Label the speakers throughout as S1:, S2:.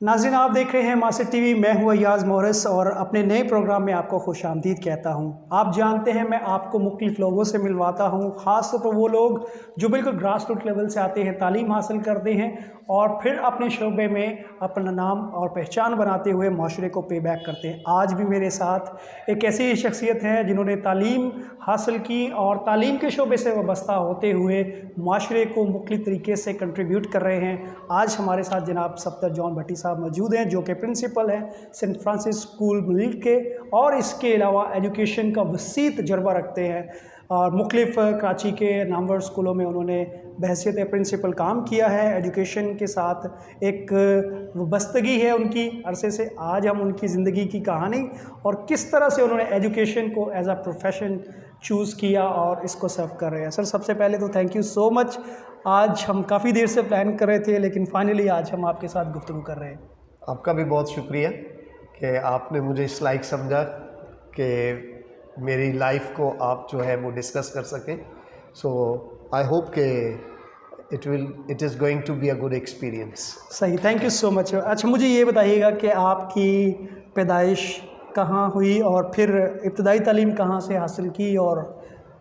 S1: नाज़रीन, आप देख रहे हैं मासिर टीवी। मैं हूं अय्याज़ मोरिस और अपने नए प्रोग्राम में आपको खुशामदीद कहता हूं। आप जानते हैं मैं आपको मुख्तलिफ लोगों से मिलवाता हूं, ख़ास तौर पर वो लोग जो बिल्कुल ग्रास रूट लेवल से आते हैं, तालीम हासिल करते हैं और फिर अपने शोबे में अपना नाम और पहचान बनाते हुए माशरे को पे बैक करते हैं। आज भी मेरे साथ एक ऐसी शख्सियत है जिन्होंने तालीम हासिल की और तालीम के शोबे से वाबस्ता होते हुए माशरे को मुख्तलिफ तरीके से कंट्रीब्यूट कर रहे हैं। आज हमारे साथ जनाब सफदर जॉन भट्टी साहब मौजूद हैं, जो कि प्रिंसिपल हैं सेंट फ्रांसिस स्कूल मुल्क के, और इसके अलावा एजुकेशन का वसी तजर्बा रखते हैं और मुख्तलिफ कराची के नामवर स्कूलों में उन्होंने बहैसियत प्रिंसिपल काम किया है। एजुकेशन के साथ एक वाबस्तगी है उनकी अरसे से। आज हम उनकी ज़िंदगी की कहानी और किस तरह से उन्होंने एजुकेशन को एज अ प्रोफेशन चूज़ किया और इसको सर्व कर रहे हैं। सर, सबसे पहले तो थैंक यू सो मच। आज हम काफ़ी देर से प्लान कर रहे थे लेकिन फाइनली आज हम आपके साथ गुफ्तगू कर रहे हैं।
S2: आपका भी बहुत शुक्रिया कि आपने मुझे इस लायक समझा कि मेरी लाइफ को आप जो है वो डिस्कस कर सकें। सो आई होप कि it is going to be a good experience.
S1: सही, थैंक यू सो मच। अच्छा, मुझे ये बताइएगा कि आपकी पैदाइश कहाँ हुई और फिर इब्तदाई तालीम कहाँ से हासिल की और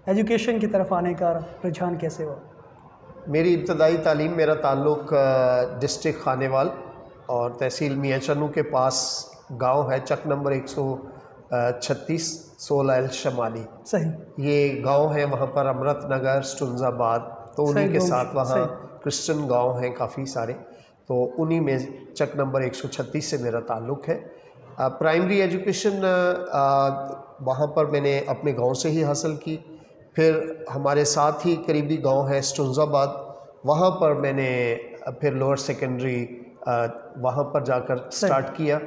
S1: एजुकेशन की तरफ आने का रुझान कैसे हुआ? मेरी
S2: इब्तदाई तालीम, मेरा ताल्लुक़ डिस्ट्रिक्ट खानेवाल और तहसील मियाँ चन्नू के पास गांव है, चक नंबर 136 16 शमाली।
S1: सही।
S2: ये गांव है, वहाँ पर अमृत नगर, स्टुन्ज़ाबाद, तो उन्हीं के साथ वहाँ क्रिश्चियन गांव हैं काफ़ी सारे, तो उन्हीं में चक नंबर 136 से मेरा ताल्लुक़ है। प्राइमरी एजुकेशन वहाँ पर मैंने अपने गांव से ही हासिल की। फिर हमारे साथ ही करीबी गांव है स्टुन्ज़ाबाद, वहाँ पर मैंने फिर लोअर सेकेंडरी वहाँ पर जाकर स्टार्ट किया।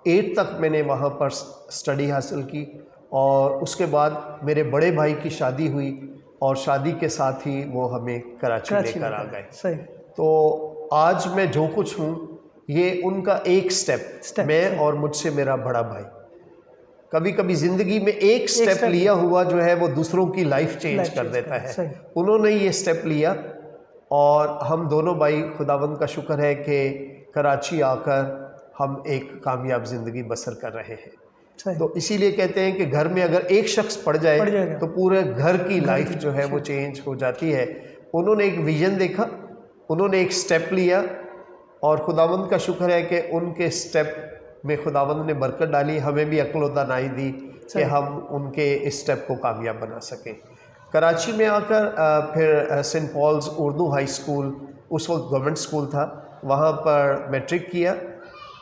S2: 8 तक मैंने वहाँ पर स्टडी हासिल की और उसके बाद मेरे बड़े भाई की शादी हुई और शादी के साथ ही वो हमें कराची लेकर आ गए।
S1: सही।
S2: तो आज मैं जो कुछ हूँ ये उनका एक स्टेप मैं और मुझसे मेरा बड़ा भाई। कभी कभी ज़िंदगी में एक स्टेप लिया हुआ जो है वो दूसरों की लाइफ चेंज कर देता है। उन्होंने ये स्टेप लिया और हम दोनों भाई, खुदावंद का शुक्र है कि कराची आकर हम एक कामयाब ज़िंदगी बसर कर रहे हैं। तो इसीलिए कहते हैं कि घर में अगर एक शख्स पड़ जाए तो पूरे घर की लाइफ जो है वो चेंज हो जाती है। उन्होंने एक विज़न देखा, उन्होंने एक स्टेप लिया और खुदावंद का शुक्र है कि उनके स्टेप में खुदावंद ने बरकत डाली, हमें भी अक्ल व दानाई दी कि हम उनके इस स्टेप को कामयाब बना सकें। कराची में आकर फिर Saint Paul's Urdu high school, उस वक्त गवर्नमेंट स्कूल था, वहाँ पर मैट्रिक किया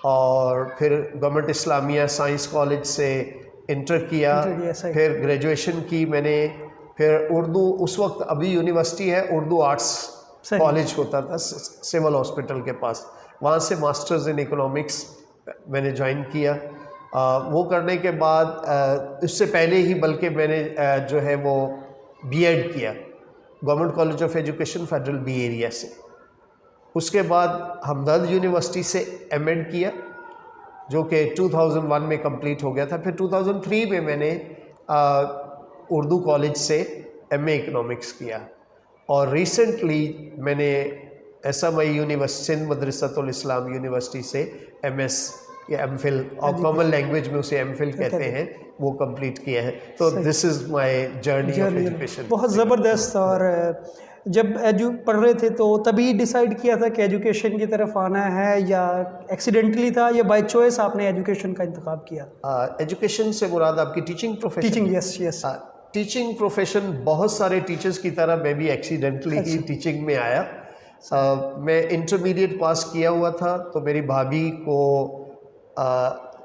S2: और फिर गवर्नमेंट इस्लामिया साइंस कॉलेज से इंटर किया, फिर ग्रेजुएशन की मैंने। फिर उर्दू, उस वक्त अभी यूनिवर्सिटी है, उर्दू आर्ट्स कॉलेज होता था सिविल हॉस्पिटल के पास, वहाँ से मास्टर्स इन इकोनॉमिक्स मैंने ज्वाइन किया। वो करने के बाद इससे पहले ही बल्कि मैंने जो है वो बीएड किया government college of education federal B area से। उसके बाद हमदर्द यूनिवर्सिटी से एमएड किया जो कि 2001 में कंप्लीट हो गया था। फिर 2003 में मैंने उर्दू कॉलेज से एमए इकोनॉमिक्स किया और रिसेंटली मैंने एसएमआई यूनिवर्सिटी सिंध मदरसतुल इस्लाम यूनिवर्सिटी से एमएस या एमफिल, और कॉमन लैंग्वेज में उसे एमफिल कहते हैं, वो कंप्लीट किया है। तो this is my journey of education.
S1: बहुत ज़बरदस्त। और जब पढ़ रहे थे तो तभी डिसाइड किया था कि एजुकेशन की तरफ आना है या एक्सीडेंटली था या बाय चॉइस आपने एजुकेशन का इंतखाब किया?
S2: एजुकेशन से मुराद आपकी teaching profession?
S1: Teaching, yes.
S2: Teaching profession, बहुत सारे टीचर्स की तरह मैं भी एक्सीडेंटली ही टीचिंग में आया। मैं इंटरमीडिएट पास किया हुआ था तो मेरी भाभी को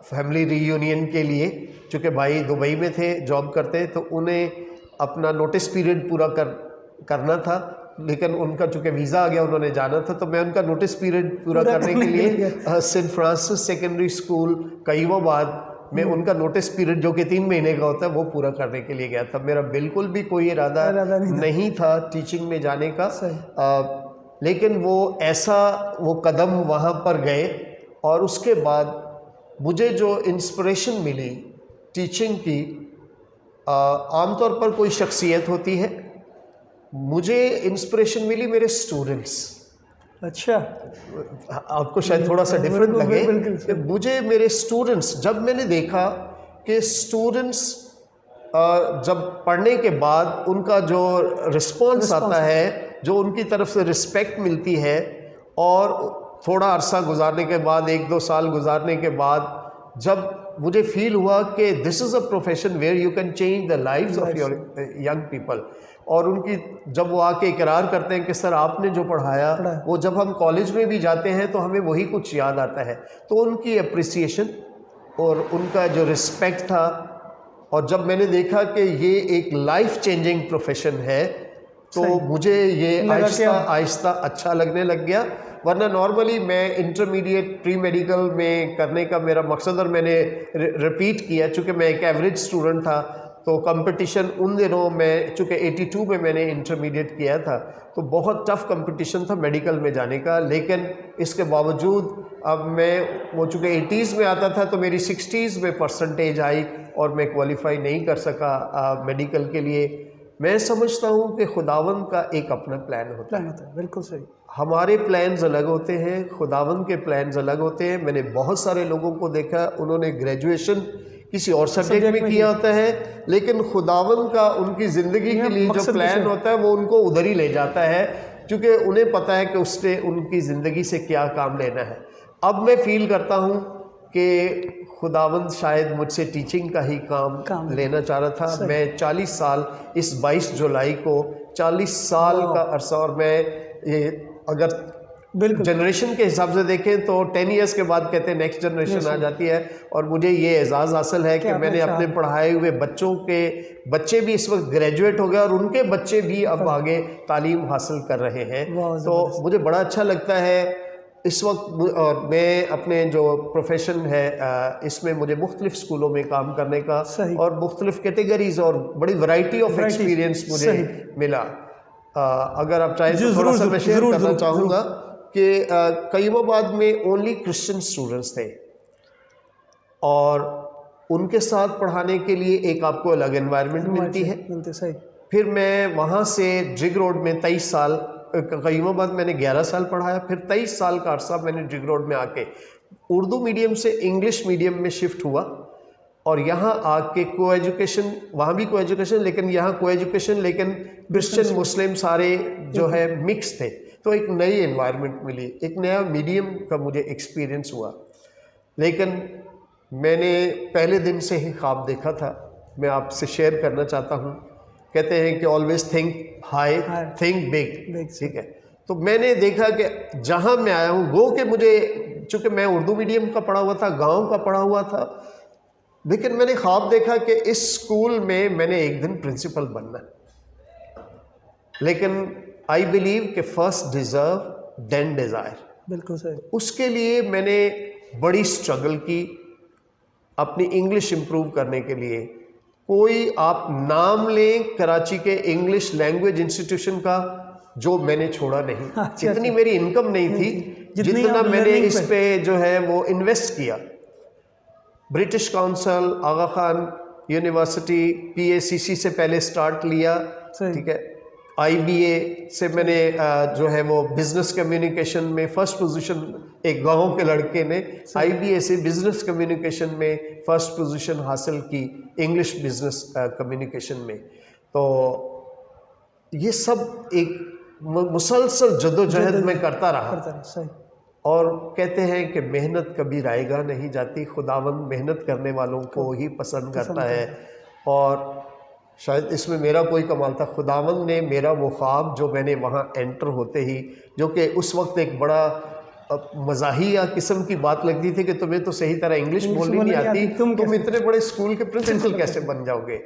S2: फैमिली रीयूनियन के लिए, चूँकि भाई दुबई में थे, जॉब करते, तो उन्हें अपना नोटिस पीरियड पूरा करना था, लेकिन उनका चूँकि वीज़ा आ गया, उन्होंने जाना था, तो मैं उनका नोटिस पीरियड पूरा करने के लिए सेंट फ्रांसिस सेकेंडरी स्कूल कईवाबाद में उनका नोटिस पीरियड जो कि 3 महीने का होता है वो पूरा करने के लिए गया था। मेरा बिल्कुल भी कोई इरादा नहीं था टीचिंग में जाने का, लेकिन वो कदम वहाँ पर गए और उसके बाद मुझे जो इंस्पिरेशन मिली टीचिंग की, आमतौर पर कोई शख्सियत होती है, मुझे इंस्पिरेशन मिली मेरे स्टूडेंट्स।
S1: अच्छा,
S2: आपको शायद थोड़ा सा डिफरेंट
S1: बिल्कुल,
S2: लगे
S1: बिल्कुल,
S2: कि मुझे मेरे स्टूडेंट्स, जब मैंने देखा कि स्टूडेंट्स जब पढ़ने के बाद उनका जो रिस्पॉन्स आता है, जो उनकी तरफ से रिस्पेक्ट मिलती है, और थोड़ा अरसा गुजारने के बाद, 1-2 साल गुजारने के बाद, जब मुझे फील हुआ कि this is a profession where you can change the lives of your young people, और उनकी जब वो आके इकरार करते हैं कि सर आपने जो पढ़ाया, वो जब हम कॉलेज में भी जाते हैं तो हमें वही कुछ याद आता है, तो उनकी अप्रिसिएशन और उनका जो रिस्पेक्ट था, और जब मैंने देखा कि ये एक लाइफ चेंजिंग प्रोफेशन है, तो मुझे ये आहिस्ता आहिस्ता अच्छा लगने लग गया। वरना नॉर्मली मैं इंटरमीडिएट प्री मेडिकल में करने का मेरा मकसद, और मैंने रिपीट किया, चूँकि मैं एक एवरेज स्टूडेंट था, तो कंपटीशन उन दिनों में, चूँकि 82 में मैंने इंटरमीडिएट किया था, तो बहुत टफ कंपटीशन था मेडिकल में जाने का। लेकिन इसके बावजूद अब मैं, वो चूँकि 80s में आता था, तो मेरी 60s में परसेंटेज आई और मैं क्वालिफाई नहीं कर सका मेडिकल के लिए। मैं समझता हूँ कि खुदावंद का एक अपना प्लान होता है।
S1: बिल्कुल सही।
S2: हमारे प्लान्स अलग होते हैं, खुदावंद के प्लान्स अलग होते हैं। मैंने बहुत सारे लोगों को देखा, उन्होंने ग्रेजुएशन किसी और सब्जेक्ट में किया होता है, लेकिन खुदावंद का उनकी ज़िंदगी के लिए जो प्लान होता है वो उनको उधर ही ले जाता है, क्योंकि उन्हें पता है कि उससे उनकी ज़िंदगी से क्या काम लेना है। अब मैं फील करता हूँ कि खुदावंद शायद मुझसे टीचिंग का ही काम लेना चाह रहा था। मैं 40 साल, इस 22 जुलाई को 40 साल का अरसा, और मैं ये अगर जनरेशन के हिसाब से देखें तो 10 इयर्स के बाद कहते हैं नेक्स्ट जनरेशन आ जाती है, और मुझे ये एजाज़ हासिल है कि मैंने अपने पढ़ाए हुए बच्चों के बच्चे भी इस वक्त ग्रेजुएट हो गए, और उनके बच्चे भी अब आगे तालीम हासिल कर रहे हैं। तो मुझे बड़ा अच्छा लगता है इस वक्त, और मैं अपने जो प्रोफेशन है इसमें मुझे मुख्तलिफ स्कूलों में काम करने का, और मुख्तलिफ कैटेगरीज और बड़ी वैरायटी ऑफ एक्सपीरियंस मुझे मिला। अगर आप चाहें तो थोड़ा सा मैं शेयर करना चाहूँगा कि कईमाबाद में ओनली क्रिश्चियन स्टूडेंट्स थे, और उनके साथ पढ़ाने के लिए एक आपको अलग एनवायरनमेंट मिलती है। फिर मैं वहाँ से जिग रोड में 23 साल, कईमाबाद मैंने 11 साल पढ़ाया, फिर 23 साल का अरसा मैंने जिग रोड में आके उर्दू मीडियम से इंग्लिश मीडियम में शिफ्ट हुआ, और यहाँ आके को एजुकेशन, वहाँ भी को एजुकेशन, लेकिन यहाँ को एजुकेशन लेकिन क्रिश्चियन मुस्लिम सारे जो है मिक्स थे, तो एक नई एनवायरनमेंट मिली, एक नया मीडियम का मुझे एक्सपीरियंस हुआ। लेकिन मैंने पहले दिन से ही ख्वाब देखा था, मैं आपसे शेयर करना चाहता हूँ। कहते हैं कि always think high, think big, ठीक है। तो मैंने देखा कि जहाँ मैं आया हूँ, गो कि मुझे, चूँकि मैं उर्दू मीडियम का पढ़ा हुआ था, गांव का पढ़ा हुआ था, लेकिन मैंने ख्वाब देखा कि इस स्कूल में मैंने एक दिन प्रिंसिपल बनना है। लेकिन आई बिलीव कि फर्स्ट डिज़र्व देन डिज़ायर, बिल्कुल सही। उसके लिए मैंने बड़ी स्ट्रगल की अपनी इंग्लिश इम्प्रूव करने के लिए। कोई आप नाम लें कराची के इंग्लिश लैंग्वेज इंस्टीट्यूशन का जो मैंने छोड़ा नहीं। इतनी मेरी इनकम नहीं थी जितना मैंने इस पे जो है वो इन्वेस्ट किया। ब्रिटिश काउंसिल, आगा खान यूनिवर्सिटी, PACC से पहले स्टार्ट लिया, ठीक है। IBA से मैंने जो है वो बिज़नेस कम्युनिकेशन में फ़र्स्ट पोजीशन, एक गांव के लड़के ने IBA से बिज़नेस कम्युनिकेशन में फ़र्स्ट पोजीशन हासिल की, इंग्लिश बिज़नेस कम्युनिकेशन में। तो ये सब एक मुसलसल जदोजहद में करता रहा। और कहते हैं कि मेहनत कभी रायगा नहीं जाती, खुदावंद मेहनत करने वालों को ही पसंद करता है। और शायद इसमें मेरा कोई कमाल था, खुदावंद ने मेरा वो ख्वाब जो मैंने वहाँ एंटर होते ही, जो कि उस वक्त एक बड़ा मज़ाहिया किस्म की बात लगती थी कि तुम्हें तो सही तरह इंग्लिश बोलनी नहीं आती, तुम इतने बड़े स्कूल के प्रिंसिपल कैसे बन जाओगे।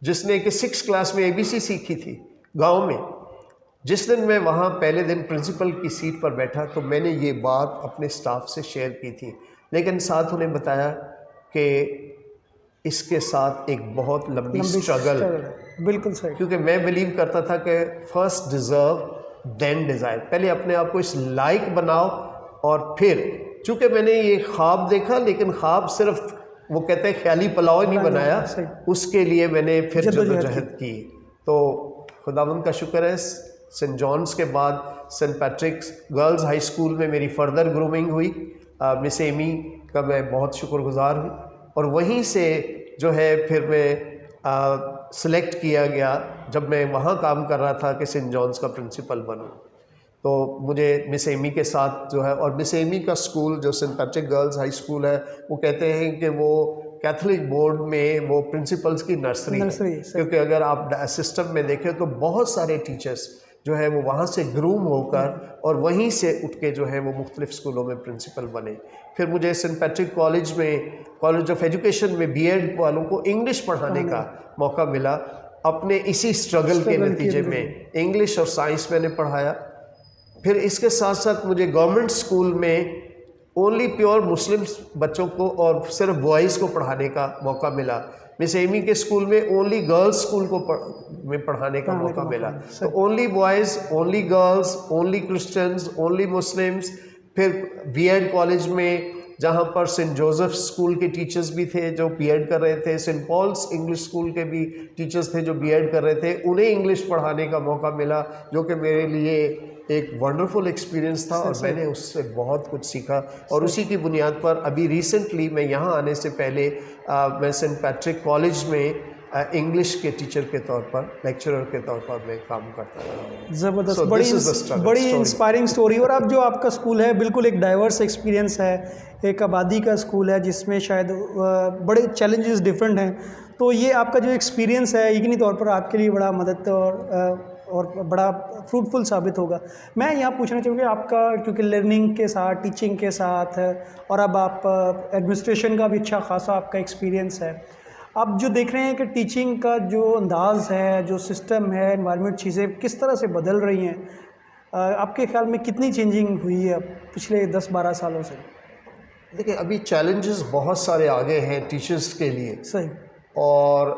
S2: जिसने कि 6th क्लास में ABC सीखी थी गाँव में। जिस दिन मैं वहाँ पहले दिन प्रिंसिपल की सीट पर बैठा तो मैंने ये बात अपने स्टाफ से शेयर की थी, लेकिन साथ उन्हें बताया कि इसके साथ एक बहुत लंबी स्ट्रगल, बिल्कुल सही, क्योंकि मैं बिलीव करता था कि फर्स्ट डिज़र्व देन डिज़ायर, पहले अपने आप को इस लायक बनाओ और फिर, चूँकि मैंने ये ख्वाब देखा, लेकिन ख्वाब सिर्फ वो कहते हैं ख्याली पुलाव नहीं बनाया, उसके लिए मैंने फिर जदोजहद की। तो खुदावंद का शुक्र है सेंट जॉन्स के बाद Saint Patrick's girls high school में मेरी फर्दर ग्रूमिंग हुई। मिस एमी का मैं बहुत शुक्रगुजार हूँ। और वहीं से जो है फिर मैं सिलेक्ट किया गया जब मैं वहाँ काम कर रहा था कि सेंट जॉन्स का प्रिंसिपल बनूँ। तो मुझे मिस एमी के साथ जो है, और मिस एमी का स्कूल जो Saint Patrick girls high school है, वो कहते हैं कि वो कैथोलिक बोर्ड में वो प्रिंसिपल्स की नर्सरी है, क्योंकि अगर आप सिस्टम में देखें तो बहुत सारे टीचर्स जो है वो वहाँ से ग्रूम होकर और वहीं से उठ के जो है वो मुख्तलिफ स्कूलों में प्रिंसिपल बने। फिर मुझे सेंट पैट्रिक कॉलेज में, कॉलेज ऑफ एजुकेशन में बीएड वालों को इंग्लिश पढ़ाने का मौका मिला। अपने इसी स्ट्रगल के नतीजे में इंग्लिश और साइंस मैंने पढ़ाया। फिर इसके साथ साथ मुझे गवर्नमेंट स्कूल में ओनली प्योर मुस्लिम्स बच्चों को और सिर्फ बॉयज़ को पढ़ाने का मौका मिला। मिस एमी के स्कूल में ओनली गर्ल्स स्कूल को में पढ़ाने का मौका मिला। तो only boys, only girls, only Christians, only Muslims. फिर बीएड कॉलेज में जहाँ पर सेंट जोसेफ स्कूल के टीचर्स भी थे जो बीएड कर रहे थे, सेंट पॉल्स इंग्लिश स्कूल के भी टीचर्स थे जो बीएड कर रहे थे, उन्हें इंग्लिश पढ़ाने का मौका मिला, जो कि मेरे लिए एक वंडरफुल एक्सपीरियंस था और मैंने उससे बहुत कुछ सीखा। और उसी की बुनियाद पर अभी रिसेंटली मैं यहाँ आने से पहले मैं सेंट पैट्रिक कॉलेज में इंग्लिश के टीचर के तौर पर, लेक्चरर के तौर पर मैं काम करता रहा।
S1: ज़बरदस्त, बड़ी इंस्पायरिंग स्टोरी। और अब जो आपका स्कूल है बिल्कुल एक डाइवर्स एक्सपीरियंस है, एक आबादी का स्कूल है जिसमें शायद बड़े चैलेंजेस डिफरेंट हैं। तो ये आपका जो एक्सपीरियंस है यकीनी तौर पर आपके लिए बड़ा मदद और बड़ा फ्रूटफुल साबित होगा। मैं यहाँ पूछना चाहूँगा आपका, क्योंकि लर्निंग के साथ, टीचिंग के साथ, और अब आप एडमिनिस्ट्रेशन का भी अच्छा खासा आपका एक्सपीरियंस है। आप जो देख रहे हैं कि टीचिंग का जो अंदाज़ है, जो सिस्टम है, एनवायरनमेंट, चीज़ें किस तरह से बदल रही हैं, आपके ख्याल में कितनी चेंजिंग हुई है पिछले 10-12 सालों से?
S2: देखिए, अभी चैलेंजेस बहुत सारे आ गए हैं टीचर्स के लिए।
S1: सही।
S2: और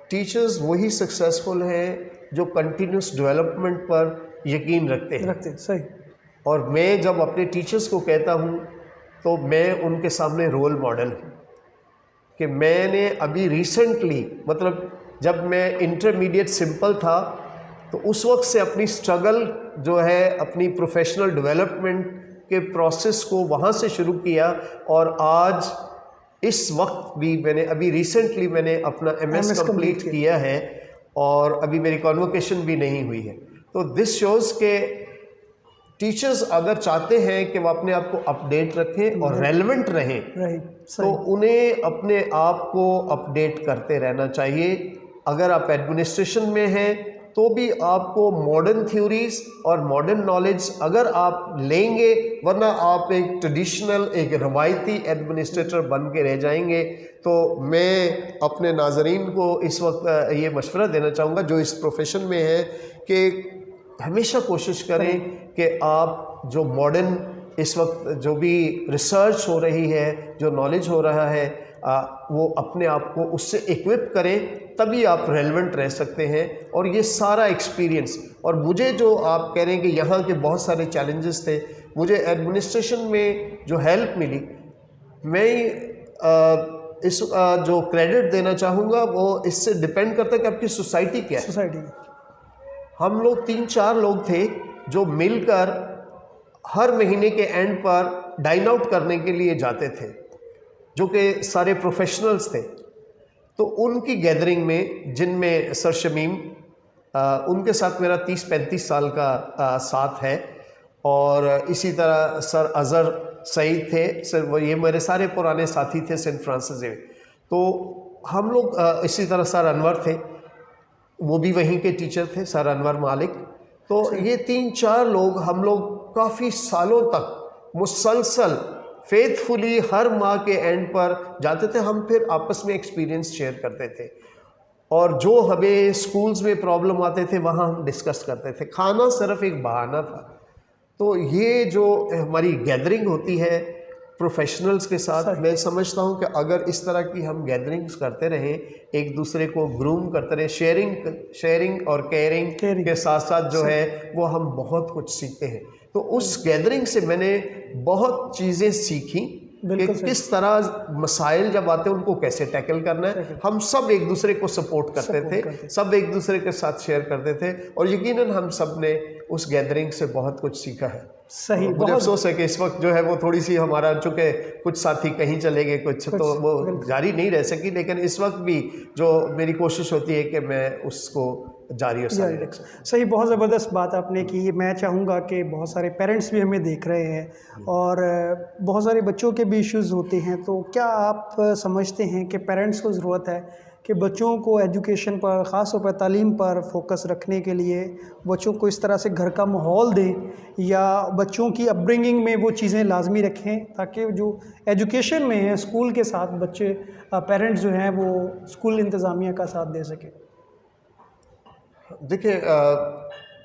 S2: टीचर्स वही सक्सेसफुल हैं जो कंटिन्यूस डेवलपमेंट पर यकीन रखते हैं।
S1: सही।
S2: और मैं जब अपने टीचर्स को कहता हूँ तो मैं उनके सामने रोल मॉडल हूँ कि मैंने अभी रिसेंटली, मतलब जब मैं इंटरमीडिएट सिंपल था तो उस वक्त से अपनी स्ट्रगल जो है, अपनी प्रोफेशनल डेवलपमेंट के प्रोसेस को वहाँ से शुरू किया। और आज इस वक्त भी मैंने अभी रिसेंटली मैंने अपना MS कंप्लीट किया है और अभी मेरी कॉन्वोकेशन भी नहीं हुई है। तो दिस शोज़ के टीचर्स अगर चाहते हैं कि वो अपने आप को अपडेट रखें और रेलेवेंट रहें, तो उन्हें अपने आप को अपडेट करते रहना चाहिए। अगर आप एडमिनिस्ट्रेशन में हैं तो भी आपको मॉडर्न थ्योरीज और मॉडर्न नॉलेज अगर आप लेंगे, वरना आप एक ट्रेडिशनल, एक रवायती एडमिनिस्ट्रेटर बन के रह जाएंगे। तो मैं अपने नाज़रीन को इस वक्त ये मशवरा देना चाहूँगा जो इस प्रोफेशन में है कि हमेशा कोशिश करें कि आप जो मॉडर्न इस वक्त जो भी रिसर्च हो रही है, जो नॉलेज हो रहा है, वो अपने आप को उससे इक्विप करें, तभी आप रेलेवेंट रह सकते हैं। और ये सारा एक्सपीरियंस, और मुझे जो आप कह रहे हैं कि यहाँ के बहुत सारे चैलेंजेस थे, मुझे एडमिनिस्ट्रेशन में जो हेल्प मिली, मैं इस जो क्रेडिट देना चाहूँगा वो इससे डिपेंड करता है कि आपकी सोसाइटी क्या है। हम लोग 3-4 लोग थे जो मिलकर हर महीने के एंड पर डाइन आउट करने के लिए जाते थे, जो कि सारे प्रोफेशनल्स थे। तो उनकी गैदरिंग में, जिनमें सर शमीम, उनके साथ मेरा 30-35 साल का साथ है, और इसी तरह सर अज़हर सईद थे, सर वो ये मेरे सारे पुराने साथी थे सेंट फ्रांसिस में। तो हम लोग, इसी तरह सर अनवर थे, वो भी वहीं के टीचर थे, सर अनवर मालिक। तो ये 3-4 लोग, हम लोग काफ़ी सालों तक मुसलसल फेथफुली हर माह के एंड पर जाते थे। हम फिर आपस में एक्सपीरियंस शेयर करते थे, और जो हमें स्कूल्स में प्रॉब्लम आते थे वहाँ हम डिस्कस करते थे। खाना सिर्फ एक बहाना था। तो ये जो हमारी गैदरिंग होती है प्रोफेशनल्स के साथ, मैं समझता हूँ कि अगर इस तरह की हम गैदरिंग्स करते रहें, एक दूसरे को ग्रूम करते रहें, शेयरिंग और केयरिंग के साथ साथ जो है वो हम बहुत कुछ सीखते हैं। तो उस गैदरिंग से मैंने बहुत चीज़ें सीखी कि किस तरह मसाइल जब आते हैं उनको कैसे टैकल करना है। हम सब एक दूसरे को सपोर्ट करते थे, सब एक दूसरे के साथ शेयर करते थे, और यकीनन हम सब ने उस गैदरिंग से बहुत कुछ सीखा है।
S1: सही,
S2: मुझे
S1: बहुत
S2: अफसोस है कि इस वक्त जो है वो थोड़ी सी हमारा, चूँकि कुछ साथी कहीं चले गए, कुछ तो वो जारी नहीं रह सकी, लेकिन इस वक्त भी जो मेरी कोशिश होती है कि मैं उसको जारी और सारी रख सकूं।
S1: सही, बहुत ज़बरदस्त बात आपने की। मैं चाहूँगा कि बहुत सारे पेरेंट्स भी हमें देख रहे हैं और बहुत सारे बच्चों के भी इश्यूज़ होते हैं, तो क्या आप समझते हैं कि पेरेंट्स को ज़रूरत है कि बच्चों को एजुकेशन पर, ख़ास तौर पर तालीम पर फोकस रखने के लिए बच्चों को इस तरह से घर का माहौल दें, या बच्चों की अपब्रिंगिंग में वो चीज़ें लाजमी रखें ताकि जो एजुकेशन में है स्कूल के साथ बच्चे, पेरेंट्स जो हैं वो स्कूल इंतज़ामिया का साथ दे सकें?
S2: देखिए,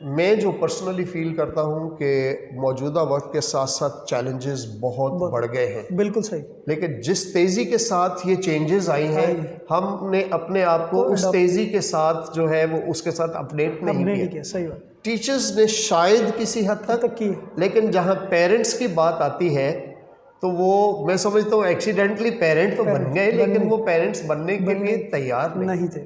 S2: मैं जो पर्सनली फील करता हूँ कि मौजूदा वक्त के साथ साथ चैलेंजेस बहुत बढ़ गए हैं।
S1: बिल्कुल सही।
S2: लेकिन जिस तेज़ी के साथ ये चेंजेस आई हैं, हमने अपने आप को उस तेज़ी के साथ जो है वो उसके साथ अपडेट नहीं किया।
S1: सही बात।
S2: टीचर्स ने शायद किसी हद तक
S1: की,
S2: लेकिन जहाँ पेरेंट्स की बात आती है तो वो, मैं समझता हूँ एक्सीडेंटली पेरेंट तो बन गए, लेकिन वो पेरेंट्स बनने के लिए तैयार नहीं
S1: थे।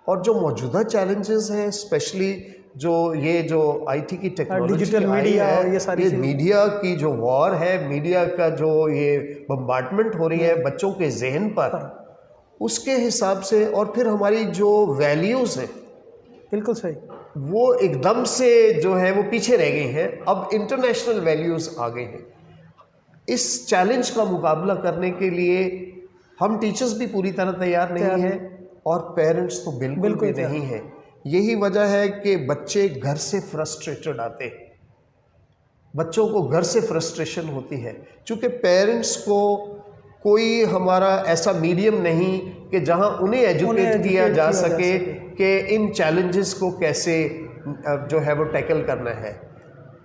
S2: और जो मौजूदा चैलेंजेस हैं, स्पेशली जो आईटी की टेक्नोलॉजी,
S1: डिजिटल मीडिया और ये सारी
S2: मीडिया की जो वॉर है, मीडिया का जो ये बम्बार्डमेंट हो रही है बच्चों के जहन पर, उसके हिसाब से, और फिर हमारी जो वैल्यूज़ हैं,
S1: बिल्कुल सही,
S2: वो एकदम से जो है वो पीछे रह गई हैं। अब इंटरनेशनल वैल्यूज़ आ गए हैं। इस चैलेंज का मुकाबला करने के लिए हम टीचर्स भी पूरी तरह तैयार नहीं हैं और पेरेंट्स तो बिल्कुल भी नहीं हैं। यही वजह है कि बच्चे घर से फ्रस्ट्रेटेड आते हैं, बच्चों को घर से फ्रस्ट्रेशन होती है, क्योंकि पेरेंट्स को कोई हमारा ऐसा मीडियम नहीं कि जहां उन्हें एजुकेट किया जा सके कि इन चैलेंजेस को कैसे जो है वो टैकल करना है।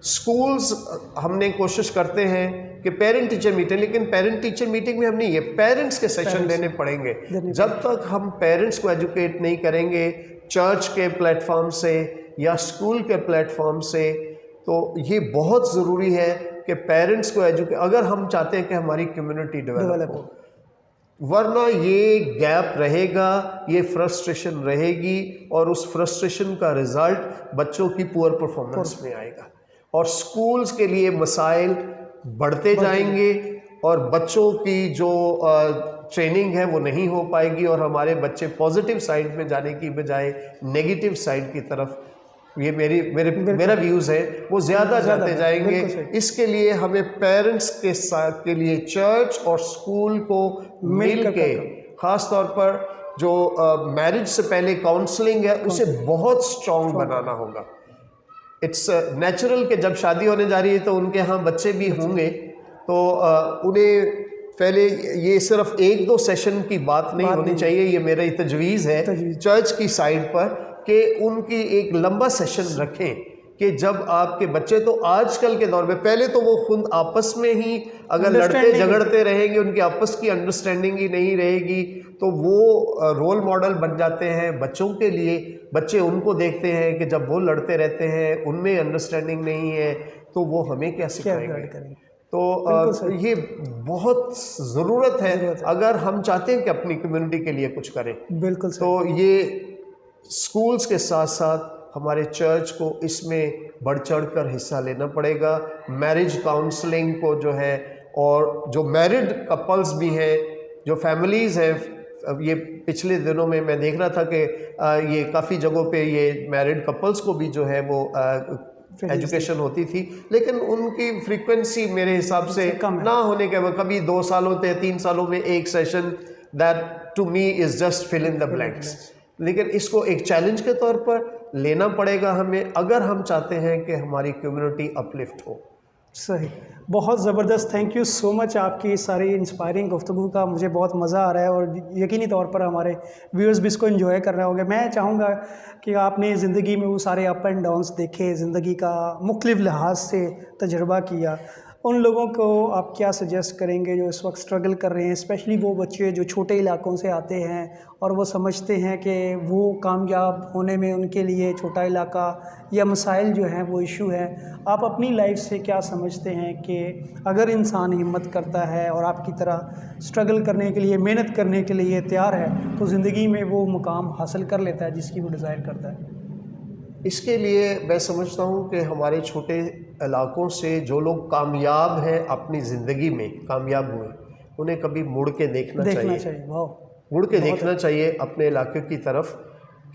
S2: स्कूल्स, हमने कोशिश करते हैं कि पेरेंट टीचर मीटिंग, लेकिन पेरेंट टीचर मीटिंग में हम नहीं, ये पेरेंट्स के सेशन देने पड़ेंगे। जब तक हम पेरेंट्स को एजुकेट नहीं करेंगे चर्च के प्लेटफॉर्म से या स्कूल के प्लेटफॉर्म से, तो ये बहुत ज़रूरी है कि पेरेंट्स को एजुकेट, अगर हम चाहते हैं कि हमारी कम्युनिटी डेवलप हो, वरना ये गैप रहेगा, ये फ्रस्ट्रेशन रहेगी और उस फ्रस्ट्रेशन का रिज़ल्ट बच्चों की पुअर परफॉर्मेंस में आएगा और स्कूल्स के लिए मसाइल बढ़ते जाएंगे और बच्चों की जो ट्रेनिंग है वो नहीं हो पाएगी और हमारे बच्चे पॉजिटिव साइड में जाने की बजाय नेगेटिव साइड की तरफ, ये मेरा व्यूज़ है, वो ज़्यादा जाते जाएंगे। इसके लिए हमें पेरेंट्स के साथ के लिए चर्च और स्कूल को मिल के, ख़ास तौर पर जो मैरिज से पहले काउंसलिंग है उसे बहुत स्ट्रॉन्ग बनाना होगा। इट्स नेचुरल कि जब शादी होने जा रही है तो उनके यहाँ बच्चे भी होंगे, तो उन्हें पहले ये सिर्फ 1-2 सेशन की बात नहीं होनी चाहिए, ये मेरा तजवीज़ है चर्च की साइड पर कि उनकी एक लंबा सेशन रखें कि जब आपके बच्चे, तो आजकल के दौर में, पहले तो वो खुद आपस में ही अगर लड़ते झगड़ते रहेंगे, उनकी आपस की अंडरस्टैंडिंग ही नहीं रहेगी, तो वो रोल मॉडल बन जाते हैं बच्चों के लिए। बच्चे उनको देखते हैं कि जब वो लड़ते रहते हैं, उनमें अंडरस्टैंडिंग नहीं है, तो वो हमें क्या सिखाएंगे। तो ये बहुत ज़रूरत है अगर हम चाहते हैं कि अपनी कम्युनिटी के लिए कुछ करें।
S1: बिल्कुल।
S2: तो ये स्कूल्स के साथ साथ हमारे चर्च को इसमें बढ़ चढ़ कर हिस्सा लेना पड़ेगा। मैरिज काउंसलिंग को जो है, और जो मैरिड कपल्स भी हैं, जो फैमिलीज़ हैं, ये पिछले दिनों में मैं देख रहा था कि ये काफ़ी जगहों पे ये मैरिड कपल्स को भी जो है वो एजुकेशन होती थी, लेकिन उनकी फ्रीक्वेंसी मेरे हिसाब से ना होने के, कभी 2 सालों से 3 सालों में एक session, that to me is just fill in the blanks. लेकिन इसको एक चैलेंज के तौर पर लेना पड़ेगा हमें, अगर हम चाहते हैं कि हमारी कम्युनिटी अपलिफ्ट हो।
S1: सही, बहुत ज़बरदस्त। थैंक यू सो मच आपकी सारी इंस्पायरिंग गुफ्तगू का, मुझे बहुत मज़ा आ रहा है और यकीनी तौर पर हमारे व्यूअर्स भी इसको एंजॉय कर रहे होंगे। मैं चाहूँगा कि आपने ज़िंदगी में वो सारे अप एंड डाउन्स देखे, ज़िंदगी का मुख्तलिफ लिहाज से तजर्बा किया, उन लोगों को आप क्या सजेस्ट करेंगे जो इस वक्त स्ट्रगल कर रहे हैं, स्पेशली वो बच्चे जो छोटे इलाकों से आते हैं और वो समझते हैं कि वो कामयाब होने में उनके लिए छोटा इलाका या मसाइल जो हैं वो इशू है। आप अपनी लाइफ से क्या समझते हैं कि अगर इंसान हिम्मत करता है और आपकी तरह स्ट्रगल करने के लिए, मेहनत करने के लिए तैयार है, तो ज़िंदगी में वो मुकाम हासिल कर लेता है जिसकी वो डिज़ायर करता है?
S2: इसके लिए मैं समझता हूँ कि हमारे छोटे इलाकों से जो लोग कामयाब हैं, अपनी ज़िंदगी में कामयाब हुए, उन्हें कभी मुड़ के देखना चाहिए। मुड़ के देखना चाहिए अपने इलाके की तरफ।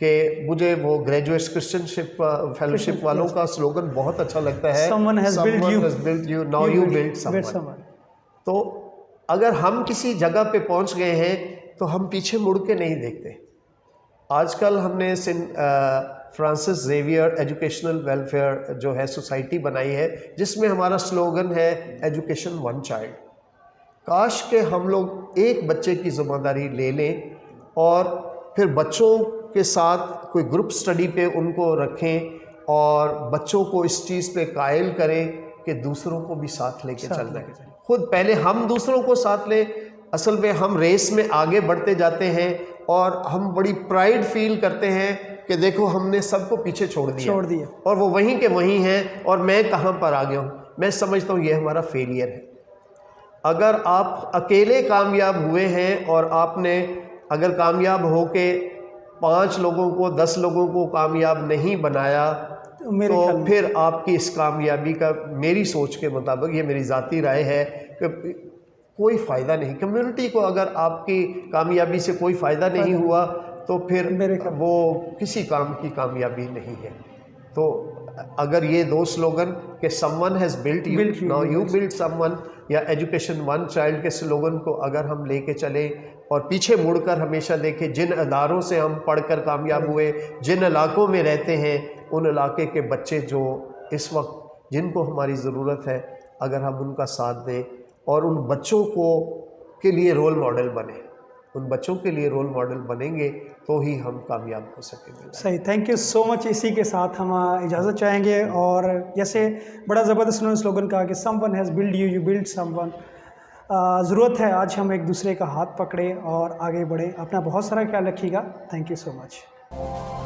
S2: कि मुझे वो ग्रेजुएट्स क्रिश्चियनशिप फेलोशिप वालों का स्लोगन बहुत अच्छा लगता है,
S1: Someone has
S2: built you, now you build someone। तो अगर हम किसी जगह पे पहुंच गए हैं तो हम पीछे मुड़ के नहीं देखते। आजकल हमने फ्रांसिस जेवियर एजुकेशनल वेलफेयर जो है सोसाइटी बनाई है, जिसमें हमारा स्लोगन है एजुकेशन वन चाइल्ड। काश के हम लोग एक बच्चे की ज़िम्मेदारी ले लें और फिर बच्चों के साथ कोई ग्रुप स्टडी पे उनको रखें और बच्चों को इस चीज़ पे कायल करें कि दूसरों को भी साथ लेके चल रहे हैं। खुद पहले हम दूसरों को साथ लें। असल में हम रेस में आगे बढ़ते जाते हैं और हम बड़ी प्राइड फील करते हैं कि देखो हमने सबको पीछे छोड़ दिया और वो वहीं के वहीं हैं और मैं कहाँ पर आ गया हूँ। मैं समझता हूँ ये हमारा फेलियर है। अगर आप अकेले कामयाब हुए हैं और आपने अगर कामयाब हो के 5 लोगों को 10 लोगों को कामयाब नहीं बनाया तो फिर आपकी इस कामयाबी का मेरी सोच के मुताबिक, ये मेरी ज़ाती राय है, कि कोई फ़ायदा नहीं। कम्युनिटी को अगर आपकी कामयाबी से कोई फ़ायदा नहीं हुआ तो फिर वो किसी काम की कामयाबी नहीं है। तो अगर ये 2 स्लोगन कि someone has built you, now you build someone, या एजुकेशन वन चाइल्ड के स्लोगन को अगर हम लेके चलें और पीछे मुड़कर हमेशा देखें जिन अदारों से हम पढ़कर कामयाब हुए, जिन इलाकों में रहते हैं, उन इलाके के बच्चे जो इस वक्त जिनको हमारी ज़रूरत है, अगर हम उनका साथ दें और उन बच्चों को के लिए रोल मॉडल बने, उन बच्चों के लिए रोल मॉडल बनेंगे तो ही हम कामयाब हो सकेंगे।
S1: सही, थैंक यू सो मच। इसी के साथ हम इजाज़त चाहेंगे। और जैसे बड़ा ज़बरदस्त उन्होंने स्लोगन कहा कि someone has build you, you build someone. ज़रूरत है आज हम एक दूसरे का हाथ पकड़े और आगे बढ़े। अपना बहुत सारा ख्याल रखिएगा। Thank you so much.